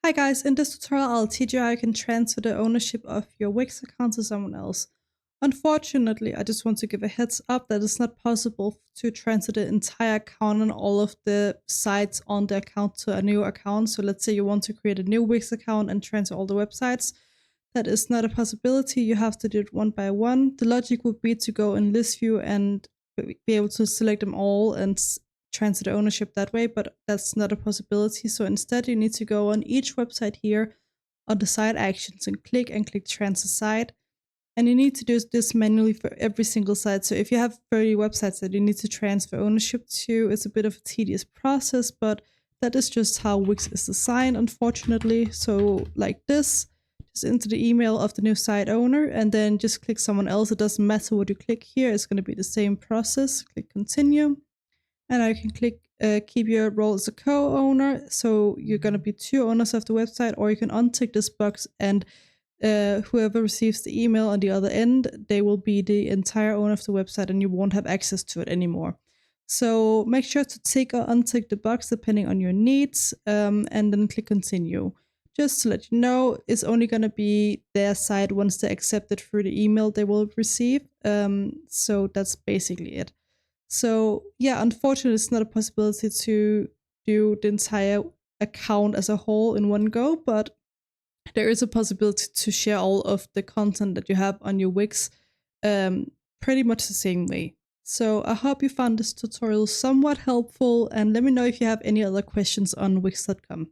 Hi guys, in this tutorial I'll teach you how you can transfer the ownership of your Wix account to someone else. Unfortunately, I just want to give a heads up that it's not possible to transfer the entire account and all of the sites on the account to a new account. So let's say you want to create a new Wix account and transfer all the websites. That is not a possibility. You have to do it one by one. The logic would be to go in list view and be able to select them all and transfer the ownership that way, but that's not a possibility. So instead, you need to go on each website here on the site actions and click transfer site. And you need to do this manually for every single site. So if you have 30 websites that you need to transfer ownership to, it's a bit of a tedious process, but that is just how Wix is designed, unfortunately. So like this, just enter the email of the new site owner and then just click someone else. It doesn't matter what you click here. It's going to be the same process. Click continue. And I can click keep your role as a co-owner. So you're going to be two owners of the website, or you can untick this box and whoever receives the email on the other end, they will be the entire owner of the website and you won't have access to it anymore. So make sure to tick or untick the box depending on your needs, and then click continue. Just to let you know, it's only going to be their site once they accept it through the email they will receive. So that's basically it. So yeah, unfortunately, it's not a possibility to do the entire account as a whole in one go, but there is a possibility to share all of the content that you have on your Wix pretty much the same way. So I hope you found this tutorial somewhat helpful, and let me know if you have any other questions on Wix.com.